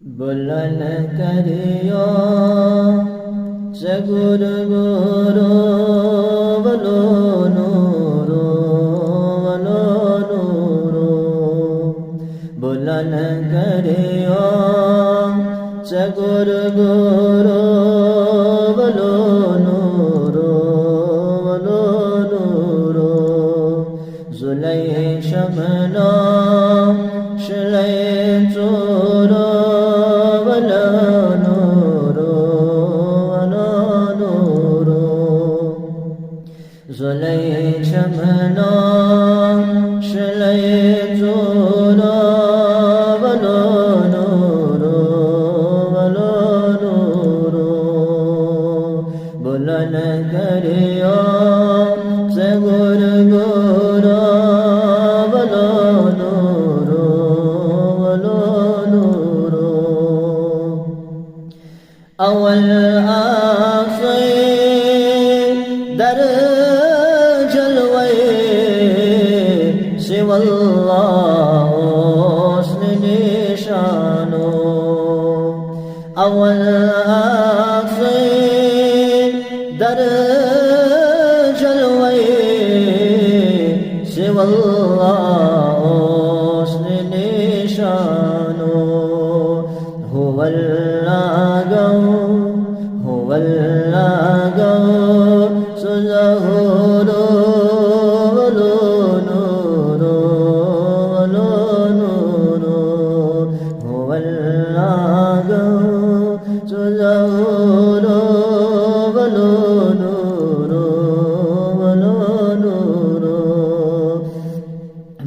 बुलंद करियो सगुर गुरु वलो neuro वलो neuro बुलंद करियो सगुर गुरु वलो नूरो वलो नूरो जुलै शमनो शलै चोरो जुलै शमनो शलै चोरो वलो नूरो वलो नूरो बुलंद करियो सगुर गुरु वलो नूरो वलो नूरो अवल दर सिवल्लाह हुस्न निशानो अव्वल आखिर दर जलवे सिवल्लाह हुस्न निशानो हुवल्लागो सुज़हुरो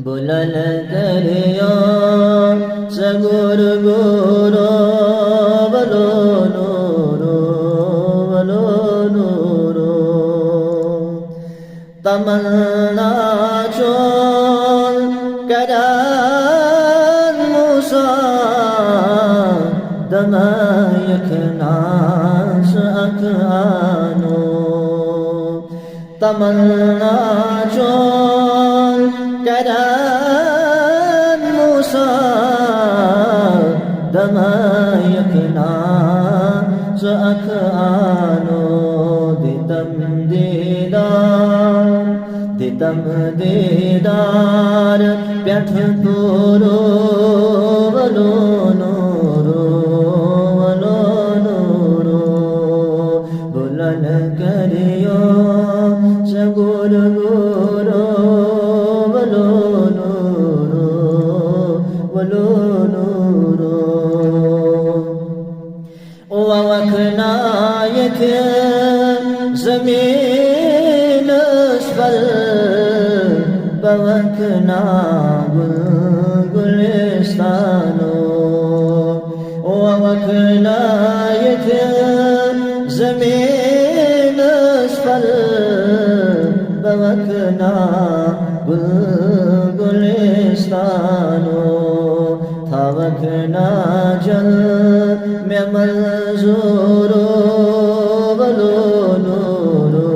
बुलंद करियो सगुर गुरु वलो नूरो वलो नूरो तमन्ना चोल करन मूसा दमयक नास अकानो तमन्ना चोल करन मूसा दमयक नास अकानो दितम दीदार प्यठ तोरो वलो नूरो वलो नूरो बुलंद करियो सगुर गुरु वलो नूरो वलो नूरो वखनायक ज़मीन पर बवखना गुलिस्तानो वखनायक ज़मीन पर बवखना गुलिस्तानो था वखना जल में मंजूरो वलो नूरो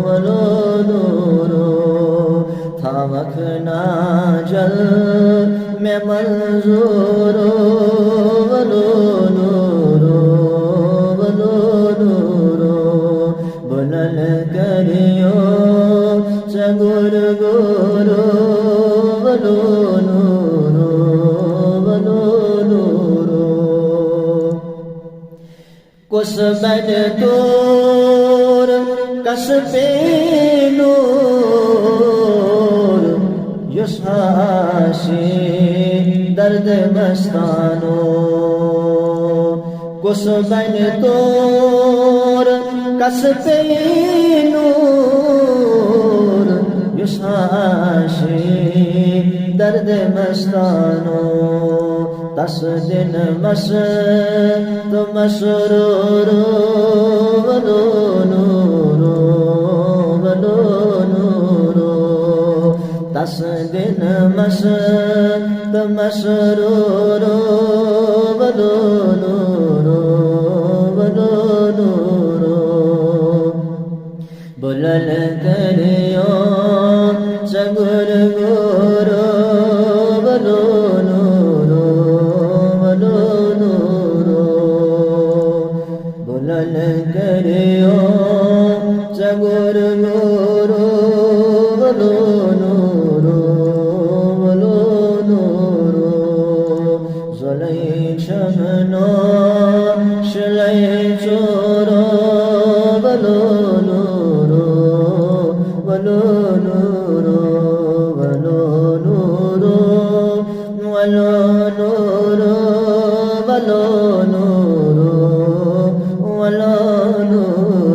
वलो नूरो था वखना जल में मंजूरो वलो नूरो वलो नूरो बुलंद करियो सगुर गुरु वलो नूरो वलो नूरो कुसबन तोर कसबे नूर युसहाशी दर्द मस्तानो कुसबन तोर कसबे नूर युसहाशी दर्द मस्तानो दस दिन मस्त मसरूरो वलो नूरो वलो नूरो दस दिन मस्त मसरूरो वलो नूरो वलो नूरो बुलंद करियो सगुर गुरु वलो neuro वलो nuru, walu nuru, walu nuru. Zalay shamno, shalay choro, walu nuru, walu nuru, walu nuru, walu nuru, walu nuru, walu nuru.